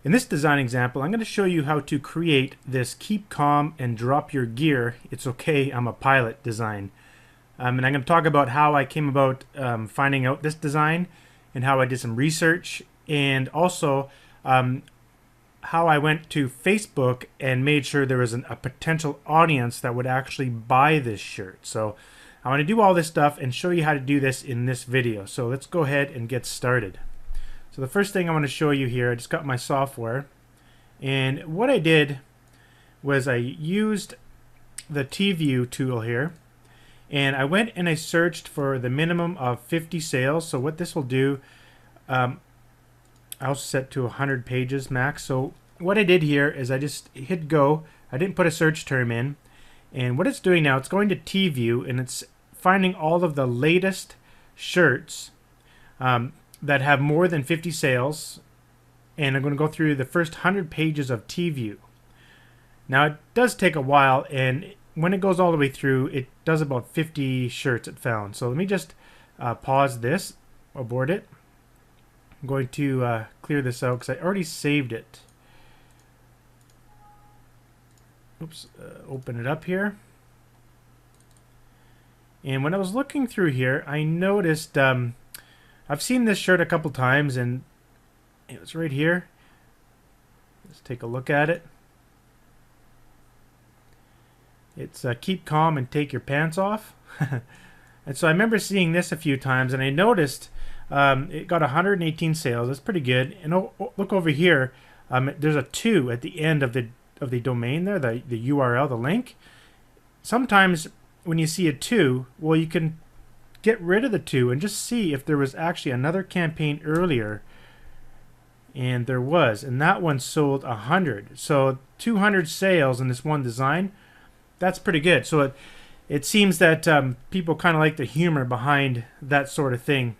In this design example, I'm going to show you how to create this keep calm and drop your gear, it's okay, I'm a pilot design. And I'm going to talk about how I came about finding out this design and how I did some research, and also how I went to Facebook and made sure there was a potential audience that would actually buy this shirt. So I want to do all this stuff and show you how to do this in this video. So let's go ahead and get started. So the first thing I want to show you here, I just got my software, and what I did was I used the T-View tool here, and I went and I searched for the minimum of 50 sales. So what this will do, I also set to 100 pages max. So what I did here is I just hit go. I didn't put a search term in, and what it's doing now, it's going to T-View and it's finding all of the latest shirts that have more than 50 sales, and I'm going to go through the first 100 pages of T-View. Now it does take a while, and when it goes all the way through, it does about 50 shirts it found. So let me just pause this, abort it. I'm going to clear this out because I already saved it. Oops, open it up here. And when I was looking through here, I noticed I've seen this shirt a couple times, and it's right here. Let's take a look at it. It's keep calm and take your pants off. And so I remember seeing this a few times, and I noticed it got 118 sales. That's pretty good. And look over here. There's a 2 at the end of the domain there, the URL, the link. Sometimes when you see a 2, well, you can get rid of the 2 and just see if there was actually another campaign earlier, and there was, and that one sold 100. So 200 sales in this one design. That's pretty good. So it seems that people kind of like the humor behind that sort of thing.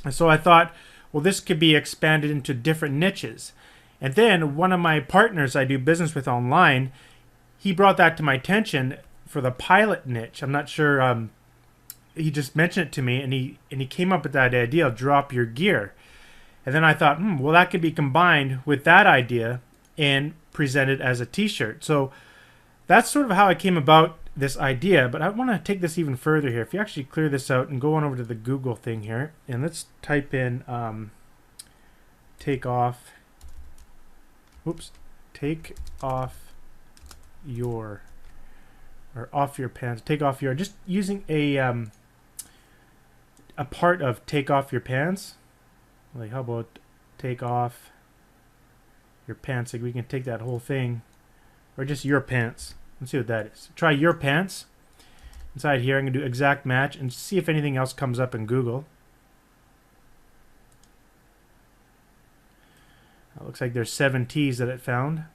And so I thought, well, this could be expanded into different niches. And then one of my partners I do business with online, he brought that to my attention for the pilot niche. I'm not sure, he just mentioned it to me, and he came up with that idea of drop your gear. And then I thought, well, that could be combined with that idea and presented as a t-shirt. So that's sort of how I came about this idea, but I want to take this even further here. If you actually clear this out and go on over to the Google thing here, and let's type in take off your, or off your pants, take off your, just using a part of take off your pants. Like, how about take off your pants? Like, we can take that whole thing, or just your pants. Let's see what that is. Try your pants. Inside here, I'm going to do exact match and see if anything else comes up in Google. It looks like there's 7 T's that it found.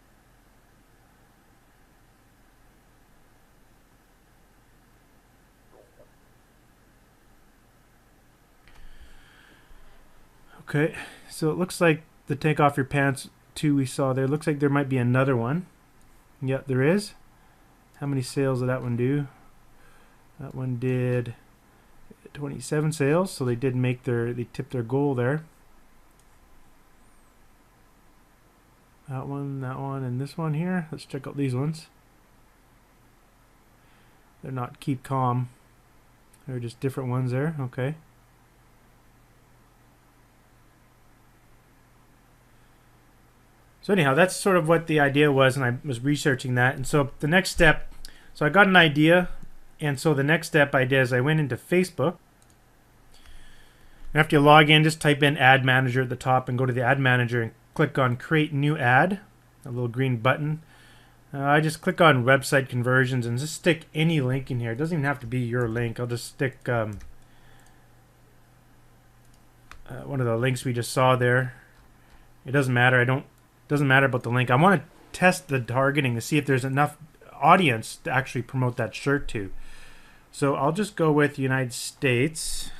Okay, so it looks like the take off your pants 2 we saw there. Looks like there might be another one. Yep, there is. How many sales did that one do? That one did 27 sales, so they did make they tipped their goal there. That one, and this one here. Let's check out these ones. They're not keep calm. They're just different ones there. Okay. So anyhow, that's sort of what the idea was, and I was researching that. And so the next step, so I got an idea, and so the next step I did is I went into Facebook. And after you log in, just type in Ad Manager at the top and go to the Ad Manager and click on Create New Ad, a little green button. I just click on Website Conversions and just stick any link in here. It doesn't even have to be your link. I'll just stick one of the links we just saw there. It doesn't matter. Doesn't matter about the link. I want to test the targeting to see if there's enough audience to actually promote that shirt to. So I'll just go with United States.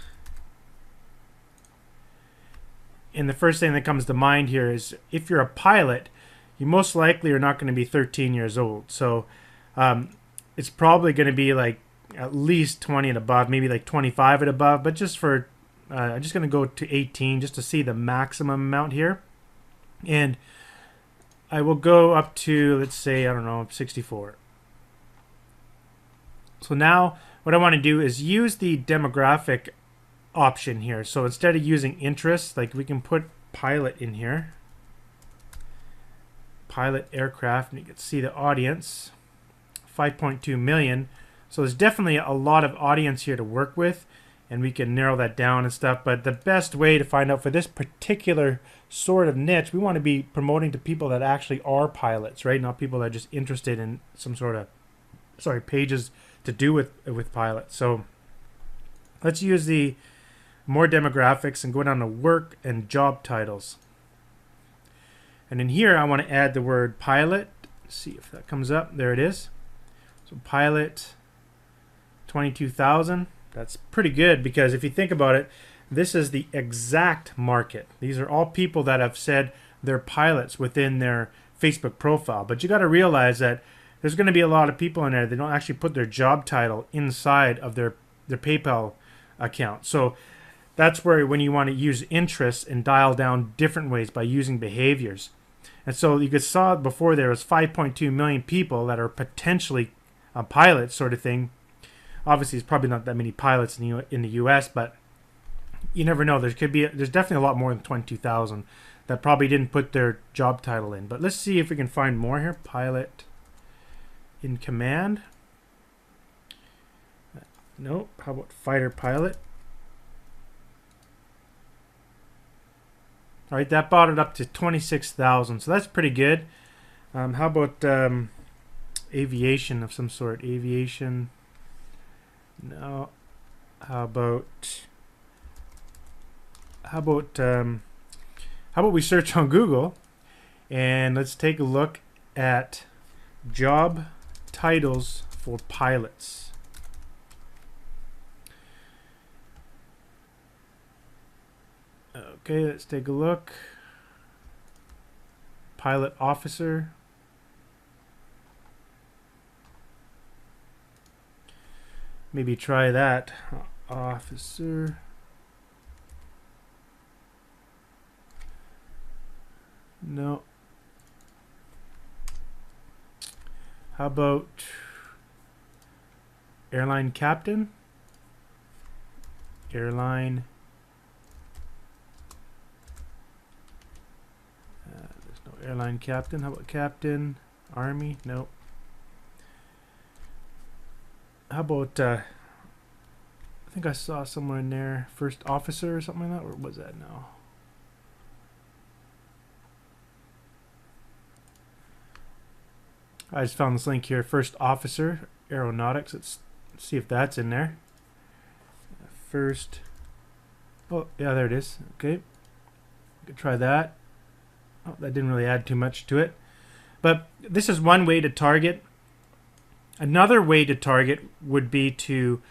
And the first thing that comes to mind here is if you're a pilot, you most likely are not going to be 13 years old. So it's probably going to be like at least 20 and above, maybe like 25 and above. But just for, I'm just going to go to 18 just to see the maximum amount here. And I will go up to, let's say, I don't know, 64. So now what I want to do is use the demographic option here. So instead of using interests, like we can put pilot in here. Pilot aircraft, and you can see the audience, 5.2 million. So there's definitely a lot of audience here to work with, and we can narrow that down and stuff. But the best way to find out for this particular sort of niche, we want to be promoting to people that actually are pilots, right? Not people that are just interested in some sort of, pages to do with pilots. So let's use the more demographics and go down to work and job titles. And in here, I want to add the word pilot. Let's see if that comes up. There it is. So pilot, 22,000. That's pretty good, because if you think about it, this is the exact market. These are all people that have said they're pilots within their Facebook profile. But you got to realize that there's going to be a lot of people in there that don't actually put their job title inside of their PayPal account. So that's where when you want to use interests and dial down different ways by using behaviors. And so you could saw before there was 5.2 million people that are potentially pilots, sort of thing. Obviously, there's probably not that many pilots in the U.S., but you never know. There's definitely a lot more than 22,000 that probably didn't put their job title in. But let's see if we can find more here. Pilot in command. Nope. How about fighter pilot? All right, that brought it up to 26,000, so that's pretty good. How about aviation of some sort? Aviation. No. How about we search on Google and let's take a look at job titles for pilots. Okay, let's take a look. Pilot officer. Maybe try that. Officer. No. How about airline captain? Airline. There's no airline captain. How about captain? Army? Nope. How about, I think I saw somewhere in there, first officer or something like that, or was that now? I just found this link here, first officer, aeronautics. Let's see if that's in there. First, oh yeah, there it is. Okay, we could try that. Oh, that didn't really add too much to it. But this is one way to target. Another way to target would be to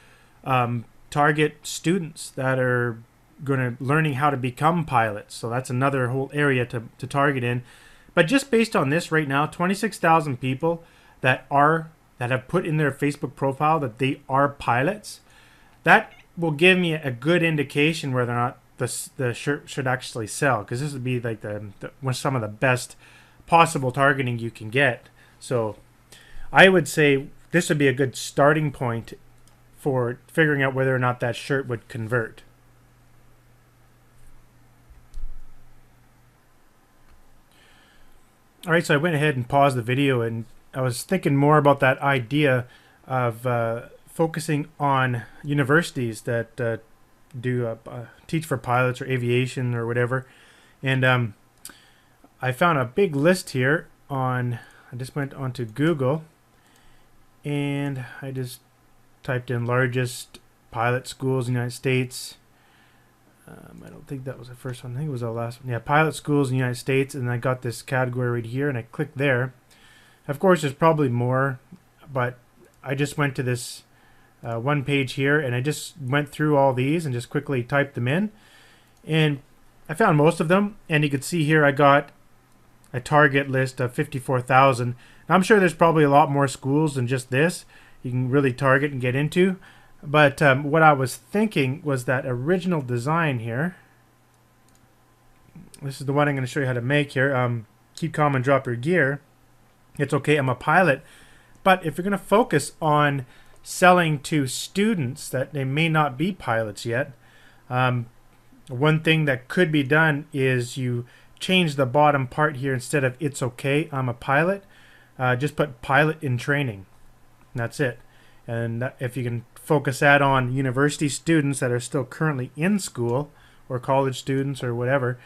target students that are learning how to become pilots. So that's another whole area to target in. But just based on this right now, 26,000 people that have put in their Facebook profile that they are pilots, that will give me a good indication whether or not the shirt should actually sell, because this would be like some of the best possible targeting you can get. So I would say this would be a good starting point for figuring out whether or not that shirt would convert. All right, so I went ahead and paused the video, and I was thinking more about that idea of focusing on universities that do teach for pilots or aviation or whatever. And I found a big list here I just went onto Google, and I just typed in largest pilot schools in the United States. I don't think that was the first one. I think it was the last one. Yeah, pilot schools in the United States, and I got this category right here, and I clicked there. Of course, there's probably more, but I just went to this one page here, and I just went through all these and just quickly typed them in, and I found most of them. And you can see here I got a target list of 54,000. I'm sure there's probably a lot more schools than just this you can really target and get into. But what I was thinking was that original design here. This is the one I'm going to show you how to make here. keep calm and drop your gear, it's okay, I'm a pilot. But if you're going to focus on selling to students that they may not be pilots yet, one thing that could be done is you change the bottom part here. Instead of "it's okay, I'm a pilot," just put "pilot in training." That's it. And if you can focus that on university students that are still currently in school, or college students or whatever,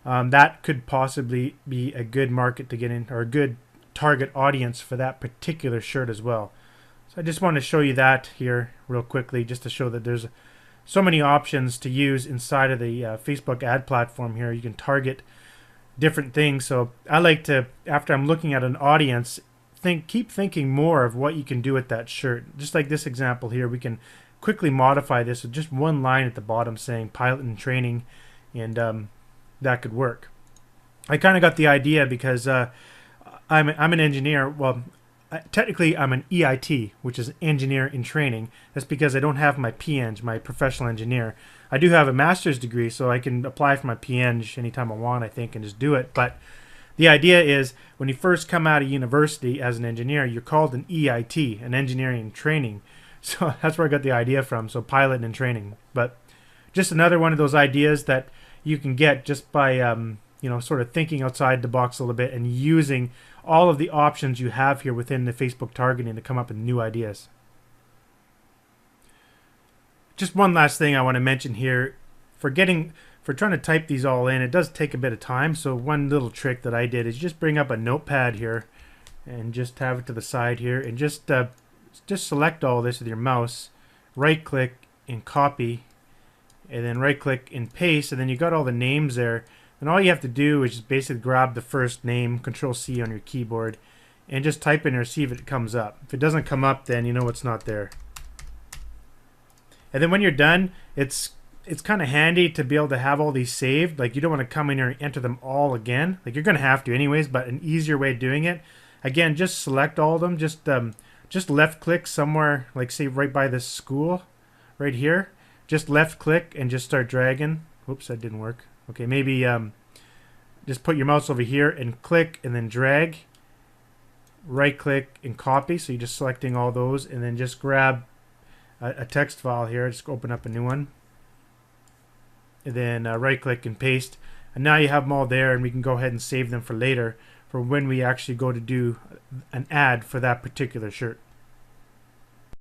that could possibly be a good market to get in, or a good target audience for that particular shirt as well. So I just want to show you that here real quickly, just to show that there's so many options to use inside of the Facebook ad platform here. You can target different things. So I like to, after I'm looking at an audience, keep thinking more of what you can do with that shirt. Just like this example here, we can quickly modify this with just one line at the bottom saying "pilot in training," and that could work. I kind of got the idea because I'm an engineer. Well, technically I'm an EIT, which is engineer in training. That's because I don't have my PEng, my professional engineer. I do have a master's degree, so I can apply for my PEng anytime I want, I think, and just do it. But the idea is, when you first come out of university as an engineer, you're called an EIT, an engineering in training. So that's where I got the idea from, so pilot in training. But just another one of those ideas that you can get just by sort of thinking outside the box a little bit and using all of the options you have here within the Facebook targeting to come up with new ideas. Just one last thing I want to mention here. For trying to type these all in, it does take a bit of time. So one little trick that I did is just bring up a notepad here and just have it to the side here, and just select all this with your mouse, right click and copy, and then right click and paste, and then you got all the names there. And all you have to do is just basically grab the first name, Control C on your keyboard, and just type in there, see if it comes up. If it doesn't come up, then you know it's not there. And then when you're done, it's kind of handy to be able to have all these saved. Like, you don't want to come in here and enter them all again. Like, you're going to have to anyways, but an easier way of doing it, again, just select all of them. Just left click somewhere, like say right by this school right here. Just left click and just start dragging. Whoops, that didn't work. Okay, maybe just put your mouse over here and click and then drag. Right click and copy. So you're just selecting all those, and then just grab a text file here. Just open up a new one. And then right click and paste. And now you have them all there, and we can go ahead and save them for later, for when we actually go to do an ad for that particular shirt.